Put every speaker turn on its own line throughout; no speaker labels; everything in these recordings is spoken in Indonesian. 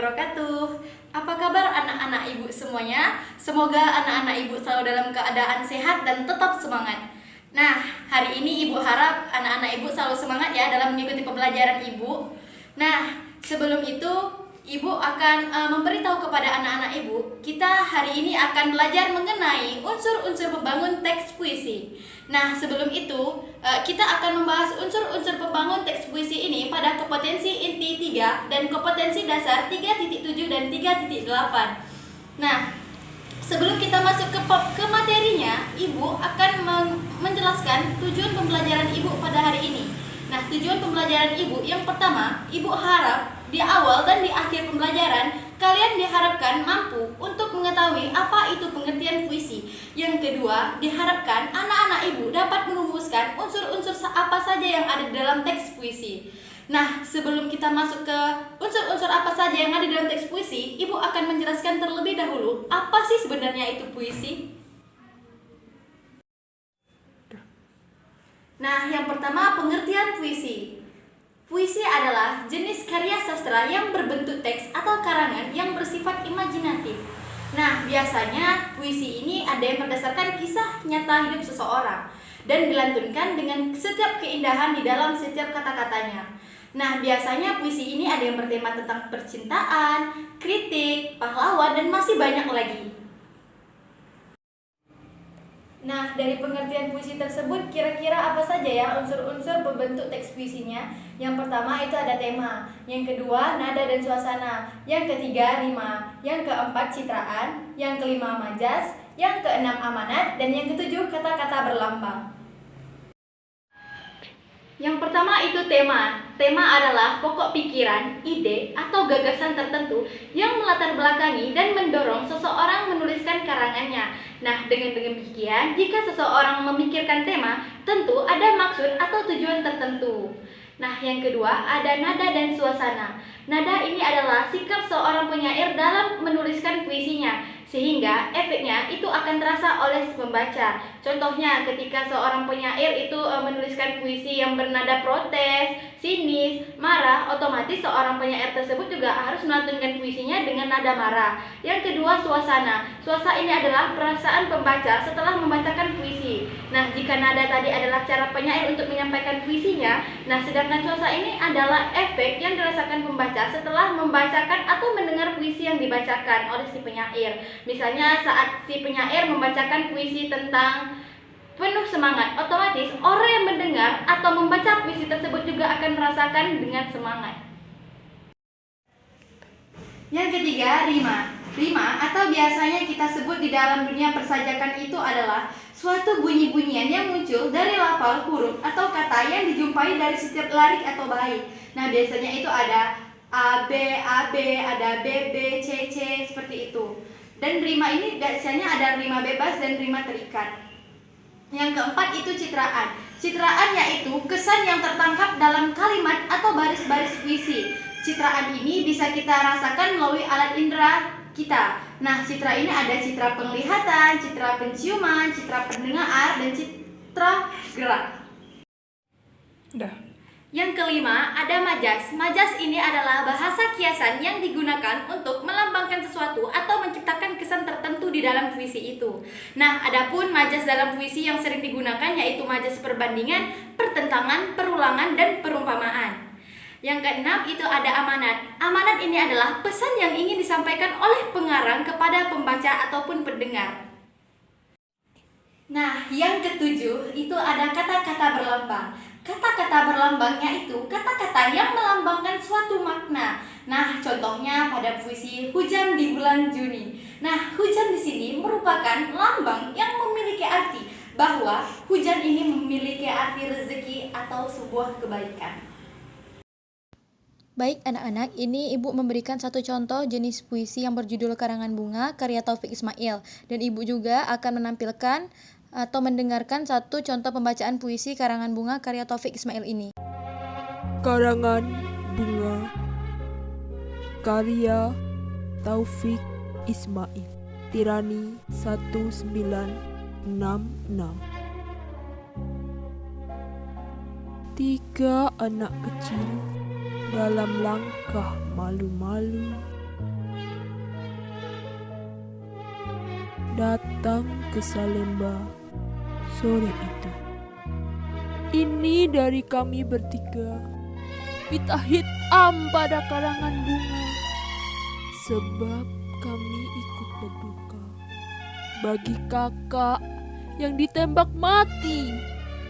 wabarakatuh. Apa kabar anak-anak ibu semuanya? Semoga anak-anak ibu selalu dalam keadaan sehat dan tetap semangat. Nah, hari ini ibu harap anak-anak ibu selalu semangat ya dalam mengikuti pembelajaran ibu. Nah, sebelum itu ibu akan memberitahu kepada anak-anak ibu, kita hari ini akan belajar mengenai unsur-unsur pembangun teks puisi. Nah, sebelum itu kita akan membahas unsur-unsur pembangun teks puisi ini pada kompetensi inti 3 dan kompetensi dasar 3.7 dan 3.8. Nah, sebelum kita masuk ke materinya, ibu akan menjelaskan tujuan pembelajaran ibu pada hari ini. Nah, tujuan pembelajaran ibu yang pertama, ibu harap di awal dan di akhir pembelajaran kalian diharapkan mampu untuk mengetahui apa itu pengertian puisi. Yang kedua, diharapkan anak-anak ibu dapat merumuskan unsur-unsur apa saja yang ada di dalam teks puisi. Nah, sebelum kita masuk ke unsur-unsur apa saja yang ada di dalam teks puisi, ibu akan menjelaskan terlebih dahulu apa sih sebenarnya itu puisi. Nah, yang pertama, pengertian puisi. Puisi adalah jenis karya sastra yang berbentuk teks atau karangan yang bersifat imajinatif. Nah, biasanya puisi ini ada yang berdasarkan kisah nyata hidup seseorang dan dilantunkan dengan setiap keindahan di dalam setiap kata-katanya. Nah, biasanya puisi ini ada yang bertema tentang percintaan, kritik, pahlawan, dan masih banyak lagi. Nah, dari pengertian puisi tersebut, kira-kira apa saja ya unsur-unsur pembentuk teks puisinya? Yang pertama itu ada tema, yang kedua nada dan suasana, yang ketiga rima, yang keempat citraan, yang kelima majas, yang keenam amanat, dan yang ketujuh kata-kata berlambang. Yang pertama itu tema. Tema adalah pokok pikiran, ide, atau gagasan tertentu yang melatar belakangi dan mendorong seseorang menuliskan karangannya. Nah, dengan demikian, jika seseorang memikirkan tema, tentu ada maksud atau tujuan tertentu. Nah, yang kedua ada nada dan suasana. Nada ini adalah sikap seorang penyair dalam menuliskan puisinya, sehingga efeknya itu akan terasa oleh pembaca. Contohnya ketika seorang penyair itu menuliskan puisi yang bernada protes, sinis, marah, otomatis seorang penyair tersebut juga harus melantunkan puisinya dengan nada marah. Yang kedua suasana. Suasana ini adalah perasaan pembaca setelah membacakan puisi. Nah, jika nada tadi adalah cara penyair untuk menyampaikan puisinya, nah sedangkan suasana ini adalah efek yang dirasakan pembaca setelah membacakan atau mendengar puisi yang dibacakan oleh si penyair. Misalnya saat si penyair membacakan puisi tentang penuh semangat, otomatis orang yang mendengar atau membaca puisi tersebut juga akan merasakan dengan semangat. Yang ketiga, rima. Rima atau biasanya kita sebut di dalam dunia persajakan itu adalah suatu bunyi-bunyian yang muncul dari lafal, huruf, atau kata yang dijumpai dari setiap larik atau bait. Nah, biasanya itu ada A, B, ada B, B, C, C, seperti itu. Dan rima ini biasanya ada rima bebas dan rima terikat. Yang keempat itu citraan. Citraan yaitu kesan yang tertangkap dalam kalimat atau baris-baris puisi. Citraan ini bisa kita rasakan melalui alat indera kita. Nah, citra ini ada citra penglihatan, citra penciuman, citra pendengar, dan citra gerak. Yang kelima ada majas. Majas ini adalah bahasa kiasan yang digunakan untuk melambangkan sesuatu atau menciptakan kesan tertentu di dalam puisi itu. Nah, adapun majas dalam puisi yang sering digunakan yaitu majas perbandingan, pertentangan, perulangan, dan perumpamaan. Yang keenam itu ada amanat. Amanat ini adalah pesan yang ingin disampaikan oleh pengarang kepada pembaca ataupun pendengar. Nah, yang ketujuh itu ada kata-kata berlambang. Kata-kata berlambangnya itu kata-kata yang melambangkan suatu makna. Nah, contohnya pada puisi Hujan di Bulan Juni. Nah, hujan di sini merupakan lambang yang memiliki arti bahwa hujan ini memiliki arti rezeki atau sebuah kebaikan.
Baik anak-anak, ini Ibu memberikan satu contoh jenis puisi yang berjudul Karangan Bunga karya Taufik Ismail. Dan Ibu juga akan menampilkan atau mendengarkan satu contoh pembacaan puisi Karangan Bunga karya Taufik Ismail ini.
Karangan Bunga karya Taufik Ismail, Tirani 1966. Tiga anak kecil dalam langkah malu-malu datang ke Salemba sore itu. Ini dari kami bertiga, pita hitam pada karangan bunga, sebab kami ikut berduka bagi kakak yang ditembak mati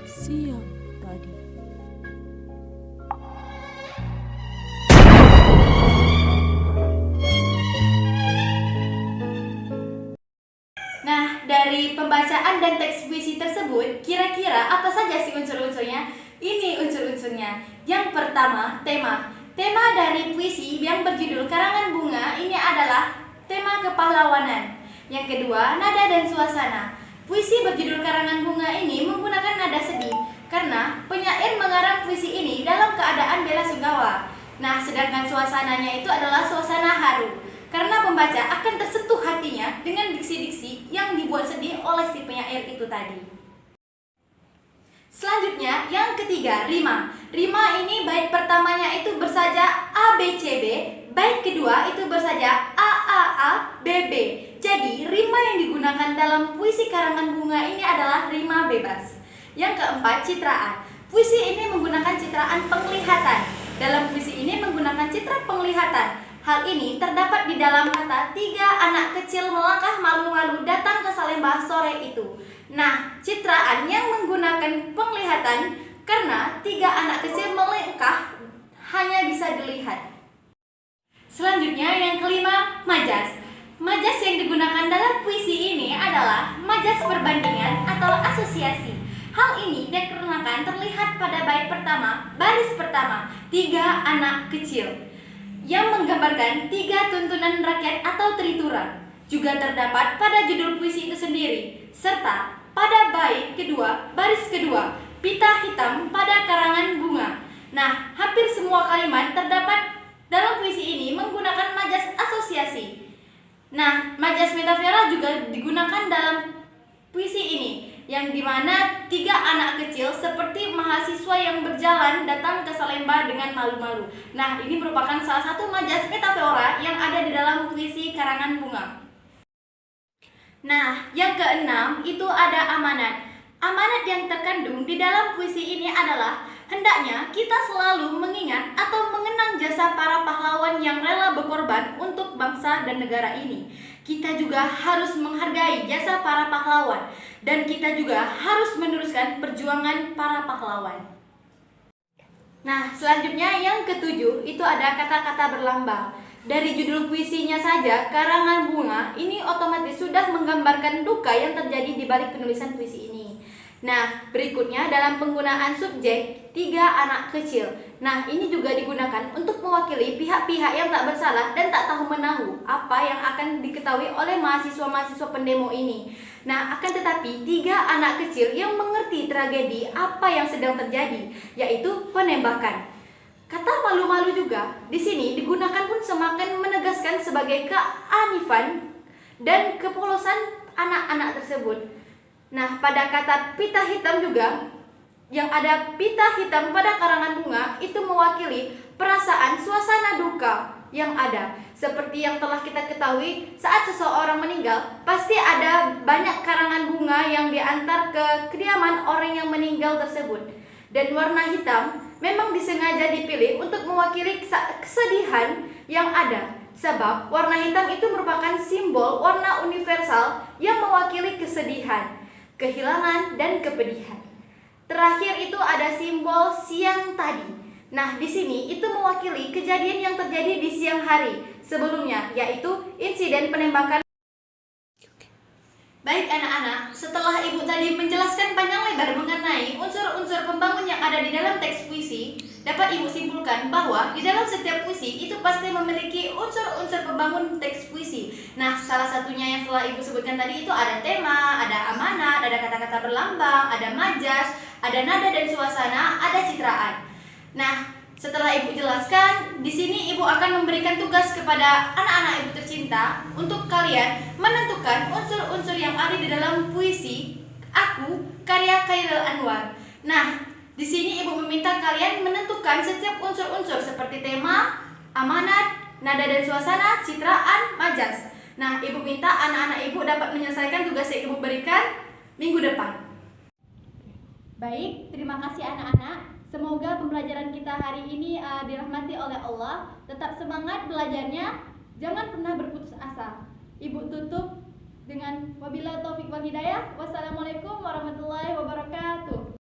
siang tadi.
Nah, dari pembacaan dan teks puisi tersebut, kira-kira apa saja sih unsur-unsurnya? Ini unsur-unsurnya. Yang pertama, tema. Tema dari puisi yang berjudul Karangan Bunga ini adalah tema kepahlawanan. Yang kedua, nada dan suasana. Puisi berjudul Karangan Bunga ini menggunakan nada sedih karena penyair mengarang puisi ini dalam keadaan bela sungkawa. Nah, sedangkan suasananya itu adalah suasana haru karena pembaca akan tersentuh hatinya dengan diksi-diksi yang dibuat sedih oleh si penyair itu tadi. Selanjutnya, yang ketiga, rima. Rima ini bait pertamanya itu bersaja A, B, C, B. Bait kedua itu bersaja A, A, A, B, B. Jadi, rima yang digunakan dalam puisi Karangan Bunga ini adalah rima bebas. Yang keempat, citraan. Puisi ini menggunakan citraan penglihatan. Dalam puisi ini menggunakan citra penglihatan. Hal ini terdapat di dalam kata 3 anak kecil melangkah malu-malu datang ke Salemba sore itu. Nah, citraan yang menggunakan penglihatan karena 3 anak kecil melangkah hanya bisa dilihat. Selanjutnya yang kelima, majas. Majas yang digunakan dalam puisi ini adalah majas perbandingan atau asosiasi. Hal ini dikarenakan terlihat pada bait pertama, baris pertama, 3 anak kecil yang menggambarkan 3 tuntunan rakyat atau tritura. Juga terdapat pada judul puisi itu sendiri, serta pada bait kedua, baris kedua, pita hitam pada karangan bunga. Nah, hampir semua kalimat terdapat dalam puisi ini menggunakan majas asosiasi. Nah, majas metafora juga digunakan dalam puisi ini, yang dimana 3 anak kecil seperti mahasiswa yang berjalan datang ke Salemba dengan malu-malu. Nah, ini merupakan salah satu majas metafora yang ada di dalam puisi Karangan Bunga. Nah, yang keenam itu ada amanat. Amanat yang terkandung di dalam puisi ini adalah hendaknya kita selalu mengingat atau mengenang jasa para pahlawan yang rela berkorban untuk bangsa dan negara ini. Kita juga harus menghargai jasa para pahlawan dan kita juga harus meneruskan perjuangan para pahlawan. Nah, selanjutnya yang ketujuh itu ada kata-kata berlambang. Dari judul puisinya saja, Karangan Bunga, ini otomatis sudah menggambarkan duka yang terjadi di balik penulisan puisi ini. Nah, berikutnya dalam penggunaan subjek 3 anak kecil. Nah, ini juga digunakan untuk mewakili pihak-pihak yang tak bersalah dan tak tahu menahu apa yang akan diketahui oleh mahasiswa-mahasiswa pendemo ini. Nah, akan tetapi 3 anak kecil yang mengerti tragedi apa yang sedang terjadi, yaitu penembakan. Kata malu-malu juga di sini digunakan pun semakin menegaskan sebagai keanifan dan kepolosan anak-anak tersebut. Nah, pada kata pita hitam juga, yang ada pita hitam pada karangan bunga itu mewakili perasaan suasana duka yang ada. Seperti yang telah kita ketahui, saat seseorang meninggal, pasti ada banyak karangan bunga yang diantar ke kediaman orang yang meninggal tersebut. Dan warna hitam memang disengaja dipilih untuk mewakili kesedihan yang ada. Sebab warna hitam itu merupakan simbol warna universal yang mewakili kesedihan, kehilangan, dan kepedihan. Terakhir itu ada simbol siang tadi. Nah, di sini itu mewakili kejadian yang terjadi di siang hari sebelumnya, yaitu insiden penembakan. Baik anak-anak, setelah ibu tadi menjelaskan panjang lebar mengenai unsur-unsur pembangun yang ada di dalam teks puisi, dapat ibu simpulkan bahwa di dalam setiap puisi itu pasti memiliki unsur-unsur pembangun teks puisi. Nah, salah satunya yang telah ibu sebutkan tadi itu ada tema, ada amanat, ada kata-kata berlambang, ada majas, ada nada dan suasana, ada citraan. Nah, setelah ibu jelaskan, di sini ibu akan memberikan tugas kepada anak-anak ibu tercinta untuk kalian menentukan unsur-unsur yang ada di dalam puisi Aku karya Khairil Anwar. Nah, di sini ibu meminta kalian menentukan setiap unsur-unsur seperti tema, amanat, nada dan suasana, citraan, majas. Nah, Ibu minta anak-anak Ibu dapat menyelesaikan tugas yang Ibu berikan minggu depan. Baik, terima kasih anak-anak. Semoga pembelajaran kita hari ini dirahmati oleh Allah. Tetap semangat belajarnya, jangan pernah berputus asa. Ibu tutup dengan wabillahi taufik wal hidayah. Wassalamualaikum warahmatullahi wabarakatuh.